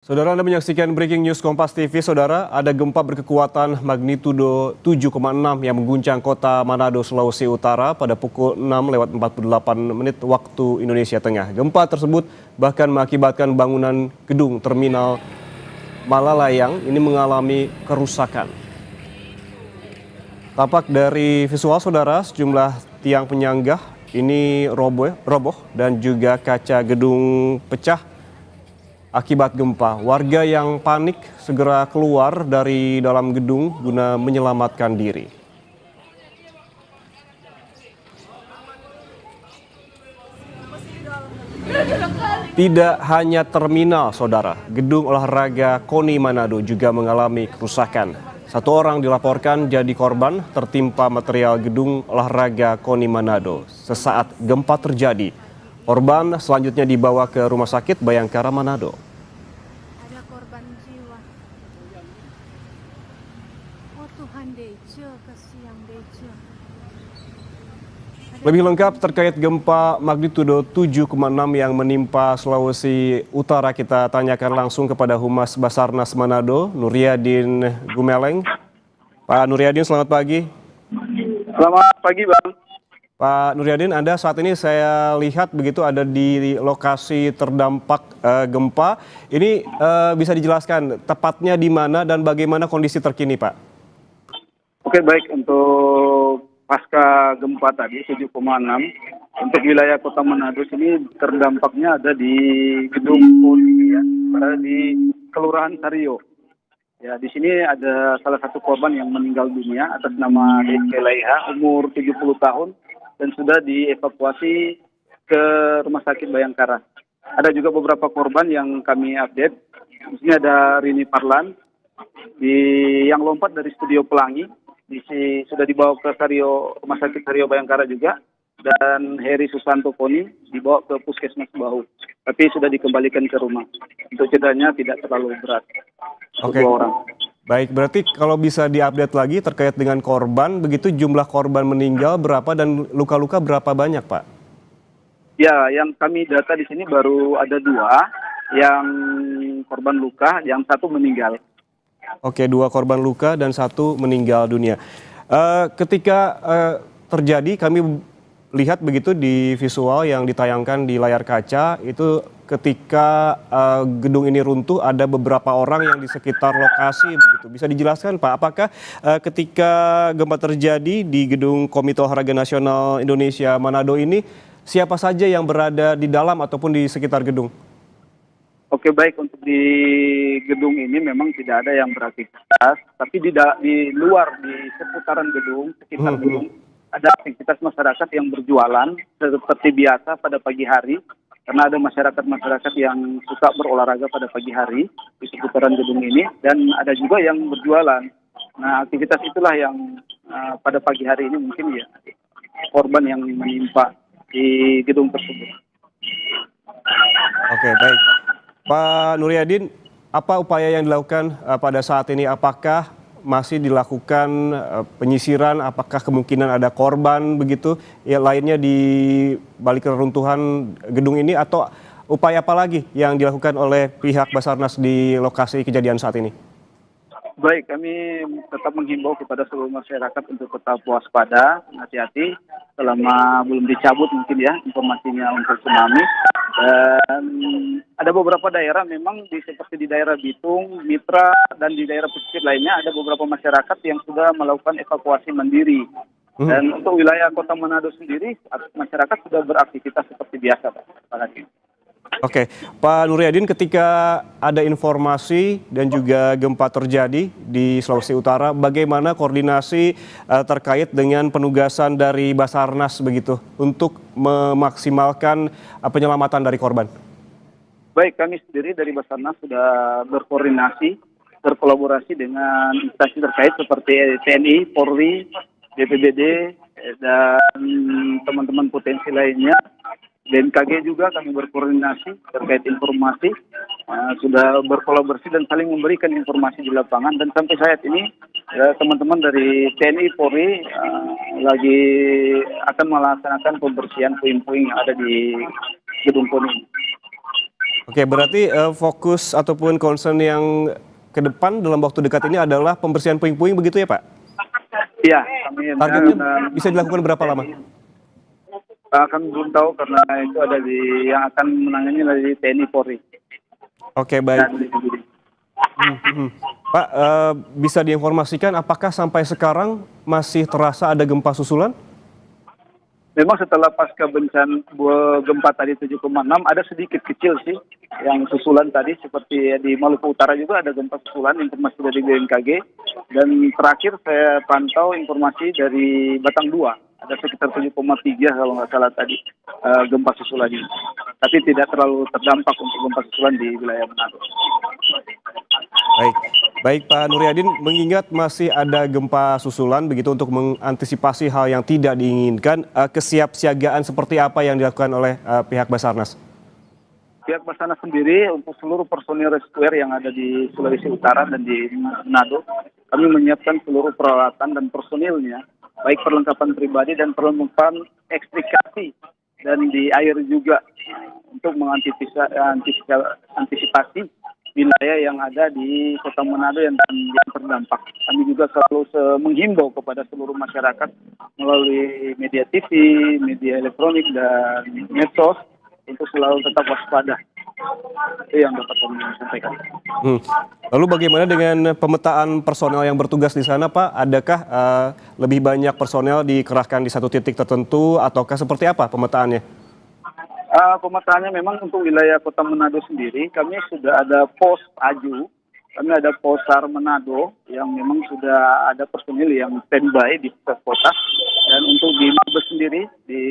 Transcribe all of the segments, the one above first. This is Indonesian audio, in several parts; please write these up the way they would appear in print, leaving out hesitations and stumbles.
Saudara, Anda menyaksikan Breaking News Kompas TV. Saudara, ada gempa berkekuatan magnitudo 7,6 yang mengguncang kota Manado, Sulawesi Utara pada pukul 6:48 waktu Indonesia Tengah. Gempa tersebut bahkan mengakibatkan bangunan gedung terminal Malalayang ini mengalami kerusakan. Tampak dari visual saudara, sejumlah tiang penyangga ini roboh dan juga kaca gedung pecah akibat gempa. Warga yang panik segera keluar dari dalam gedung guna menyelamatkan diri. Tidak hanya terminal, saudara, gedung olahraga KONI Manado juga mengalami kerusakan. Satu orang dilaporkan jadi korban tertimpa material gedung olahraga KONI Manado. Sesaat gempa terjadi, korban selanjutnya dibawa ke Rumah Sakit Bayangkara Manado. Ada korban jiwa. Oh Tuhan, Deja, kasihan Deja. Lebih lengkap terkait gempa magnitudo 7,6 yang menimpa Sulawesi Utara, kita tanyakan langsung kepada Humas Basarnas Manado, Nuryadin Gumeleng. Pak Nuryadin, selamat pagi. Selamat pagi, Bang. Pak Nuryadin, Anda saat ini saya lihat begitu ada di lokasi terdampak gempa. Ini bisa dijelaskan tepatnya di mana dan bagaimana kondisi terkini, Pak? Oke, baik. Untuk pasca gempa tadi 7,6, untuk wilayah Kota Manado sini terdampaknya ada di gedung KONI ya, berada di Kelurahan Sario. Ya, di sini ada salah satu korban yang meninggal dunia atas nama Deke Laiha, umur 70 tahun dan sudah dievakuasi ke Rumah Sakit Bayangkara. Ada juga beberapa korban yang kami update. Di sini ada Rini Parlan yang lompat dari studio Pelangi. Sudah dibawa ke Rumah Sakit Sario Bayangkara juga, dan Heri Susanto Poni dibawa ke Puskesmas Bahu, tapi sudah dikembalikan ke rumah. Untuk cederanya tidak terlalu berat. Oke. Dua orang. Baik, berarti kalau bisa diupdate lagi terkait dengan korban, begitu jumlah korban meninggal berapa dan luka-luka berapa banyak, Pak? Ya, yang kami data di sini baru ada 2 yang korban luka, yang 1 meninggal. Oke, 2 korban luka dan 1 meninggal dunia. Ketika terjadi, kami lihat begitu di visual yang ditayangkan di layar kaca, itu ketika gedung ini runtuh ada beberapa orang yang di sekitar lokasi begitu. Bisa dijelaskan, Pak, apakah ketika gempa terjadi di gedung Komite Olahraga Nasional Indonesia Manado ini, siapa saja yang berada di dalam ataupun di sekitar gedung? Oke, baik. Untuk di gedung ini memang tidak ada yang beraktivitas, tapi di luar, di seputaran gedung, sekitar gedung, ada aktivitas masyarakat yang berjualan seperti biasa pada pagi hari, karena ada masyarakat yang suka berolahraga pada pagi hari di seputaran gedung ini, dan ada juga yang berjualan. Nah, aktivitas itulah yang pada pagi hari ini mungkin ya korban yang menimpa di gedung tersebut. Oke, baik. Pak Nuryadin, apa upaya yang dilakukan pada saat ini? Apakah masih dilakukan penyisiran? Apakah kemungkinan ada korban begitu ya lainnya di balik keruntuhan gedung ini, atau upaya apa lagi yang dilakukan oleh pihak Basarnas di lokasi kejadian saat ini? Baik, kami tetap menghimbau kepada seluruh masyarakat untuk tetap waspada, hati-hati selama belum dicabut mungkin ya informasinya untuk tsunami. Dan ada beberapa daerah memang seperti di daerah Bitung, Mitra, dan di daerah pesisir lainnya ada beberapa masyarakat yang sudah melakukan evakuasi mandiri. Dan untuk wilayah Kota Manado sendiri, masyarakat sudah beraktivitas seperti biasa, Pak. Oke, Pak Nuryadin, ketika ada informasi dan juga gempa terjadi di Sulawesi Utara, bagaimana koordinasi terkait dengan penugasan dari Basarnas begitu untuk memaksimalkan penyelamatan dari korban? Baik, kami sendiri dari Basarnas sudah berkolaborasi dengan instansi terkait seperti TNI, Polri, BPBD, dan teman-teman potensi lainnya. BMKG juga kami berkoordinasi terkait informasi, sudah berkolaborasi dan saling memberikan informasi di lapangan, dan sampai saat ini teman-teman dari TNI Polri lagi akan melaksanakan pembersihan puing-puing yang ada di gedung KONI. Oke, berarti fokus ataupun concern yang ke depan dalam waktu dekat ini adalah pembersihan puing-puing begitu ya Pak? Iya, kami Targetnya bisa dilakukan berapa lama? kami belum tahu karena itu ada di yang akan menangani dari TNI Polri. Oke, baik. Dan Mhm. Pak, bisa diinformasikan apakah sampai sekarang masih terasa ada gempa susulan? memang setelah pasca bencana gempa tadi 7,6 ada sedikit kecil sih yang susulan tadi seperti di Maluku Utara juga ada gempa susulan informasi dari BMKG dan terakhir saya pantau informasi dari Batang 2 ada sekitar 7,3 kalau nggak salah tadi gempa susulannya. Tapi tidak terlalu terdampak untuk gempa susulan di wilayah Manado. Baik, baik Pak Nuryadin, mengingat masih ada gempa susulan begitu untuk mengantisipasi hal yang tidak diinginkan, kesiapsiagaan seperti apa yang dilakukan oleh pihak Basarnas? Pihak Basarnas sendiri untuk seluruh personil rescuer yang ada di Sulawesi Utara dan di Manado, kami menyiapkan seluruh peralatan dan personilnya, baik perlengkapan pribadi dan perlengkapan ekstrikasi dan di air juga untuk mengantisipasi wilayah yang ada di Kota Manado yang terdampak. Kami juga selalu menghimbau kepada seluruh masyarakat melalui media TV, media elektronik dan medsos untuk selalu tetap waspada. Itu yang dapat kami sampaikan. Lalu bagaimana dengan pemetaan personel yang bertugas di sana, Pak? Adakah lebih banyak personel dikerahkan di satu titik tertentu, ataukah seperti apa pemetaannya? Pemetaannya memang untuk wilayah Kota Manado sendiri, kami sudah ada pos Aju, kami ada pos SAR Manado yang memang sudah ada personil yang standby di pusat kota. Dan untuk di Mabes sendiri, di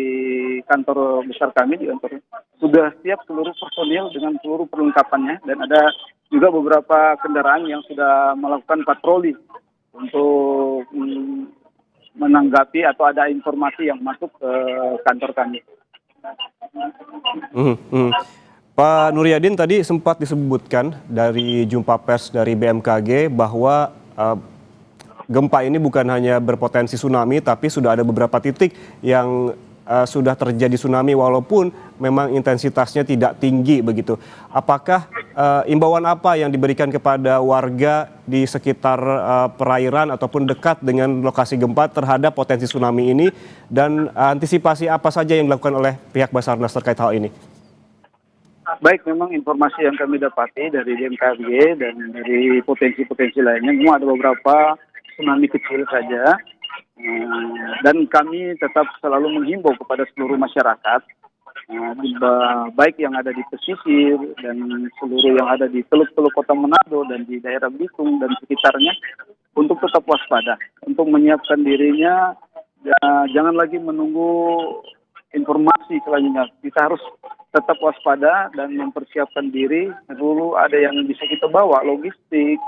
kantor besar kami, di kantor sudah siap seluruh personil dengan seluruh perlengkapannya. Dan ada juga beberapa kendaraan yang sudah melakukan patroli untuk menanggapi atau ada informasi yang masuk ke kantor kami. Pak Nuryadin, tadi sempat disebutkan dari jumpa pers dari BMKG bahwa gempa ini bukan hanya berpotensi tsunami, tapi sudah ada beberapa titik yang sudah terjadi tsunami walaupun memang intensitasnya tidak tinggi begitu. Apakah imbauan apa yang diberikan kepada warga di sekitar perairan ataupun dekat dengan lokasi gempa terhadap potensi tsunami ini, dan antisipasi apa saja yang dilakukan oleh pihak Basarnas terkait hal ini? Baik, memang informasi yang kami dapati dari BMKG dan dari potensi-potensi lainnya, memang ada beberapa tsunami kecil saja. Dan kami tetap selalu menghimbau kepada seluruh masyarakat, baik yang ada di pesisir dan seluruh yang ada di teluk-teluk Kota Manado dan di daerah Bitung dan sekitarnya, untuk tetap waspada, untuk menyiapkan dirinya, jangan lagi menunggu informasi selanjutnya. Kita harus tetap waspada dan mempersiapkan diri. Dulu ada yang bisa kita bawa, logistik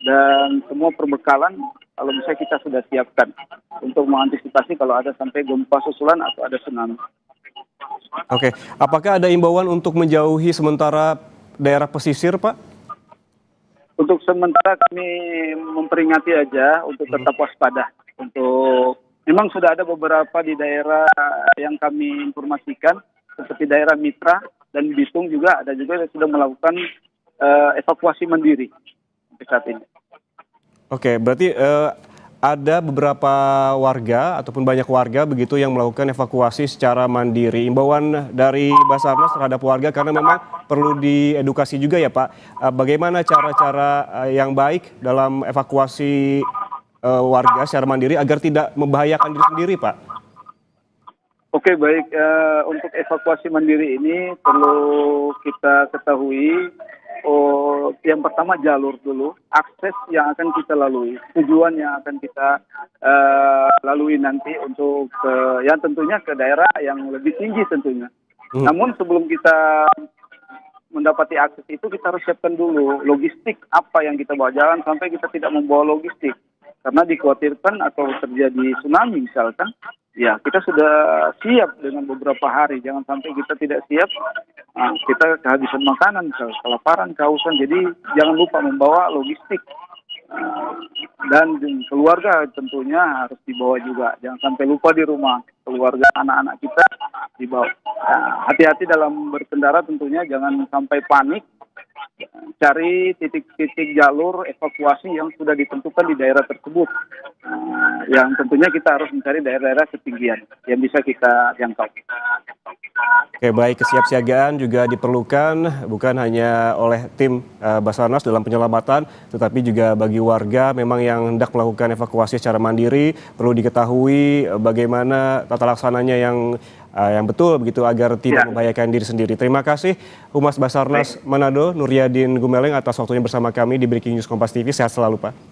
dan semua perbekalan, kalau bisa kita sudah siapkan untuk mengantisipasi kalau ada sampai gempa susulan atau ada tsunami. Oke, apakah ada imbauan untuk menjauhi sementara daerah pesisir, Pak? Untuk sementara kami memperingati aja untuk tetap waspada. Untuk memang sudah ada beberapa di daerah yang kami informasikan seperti daerah Mitra dan Bitung juga ada juga yang sudah melakukan evakuasi mandiri sampai saat ini. Oke, berarti ada beberapa warga ataupun banyak warga begitu yang melakukan evakuasi secara mandiri. Imbauan dari Basarnas terhadap warga karena memang perlu diedukasi juga ya Pak. Bagaimana cara-cara yang baik dalam evakuasi warga secara mandiri agar tidak membahayakan diri sendiri, Pak? Oke, baik. Untuk evakuasi mandiri ini perlu kita ketahui, yang pertama jalur dulu, akses yang akan kita lalui, tujuan yang akan kita lalui nanti untuk yang tentunya ke daerah yang lebih tinggi tentunya. Namun sebelum kita mendapati akses itu, kita harus siapkan dulu logistik apa yang kita bawa. Jangan sampai kita tidak membawa logistik, karena dikhawatirkan atau terjadi tsunami misalkan, ya kita sudah siap dengan beberapa hari. Jangan sampai kita tidak siap, kita kehabisan makanan, kelaparan, kehausan. Jadi jangan lupa membawa logistik Dan keluarga tentunya harus dibawa juga. Jangan sampai lupa di rumah. Keluarga anak-anak kita dibawa. Nah, hati-hati dalam berkendara tentunya, jangan sampai panik. Cari titik-titik jalur evakuasi yang sudah ditentukan di daerah tersebut. Yang tentunya kita harus mencari daerah-daerah ketinggian yang bisa kita jangkau. Oke, baik, kesiapsiagaan juga diperlukan bukan hanya oleh tim Basarnas dalam penyelamatan, tetapi juga bagi warga memang yang hendak melakukan evakuasi secara mandiri perlu diketahui bagaimana tata laksananya yang betul begitu agar tidak membahayakan diri sendiri. Terima kasih Humas Basarnas Manado Nuryadin Gumeleng atas waktunya bersama kami di Breaking News Kompas TV. Sehat selalu, Pak.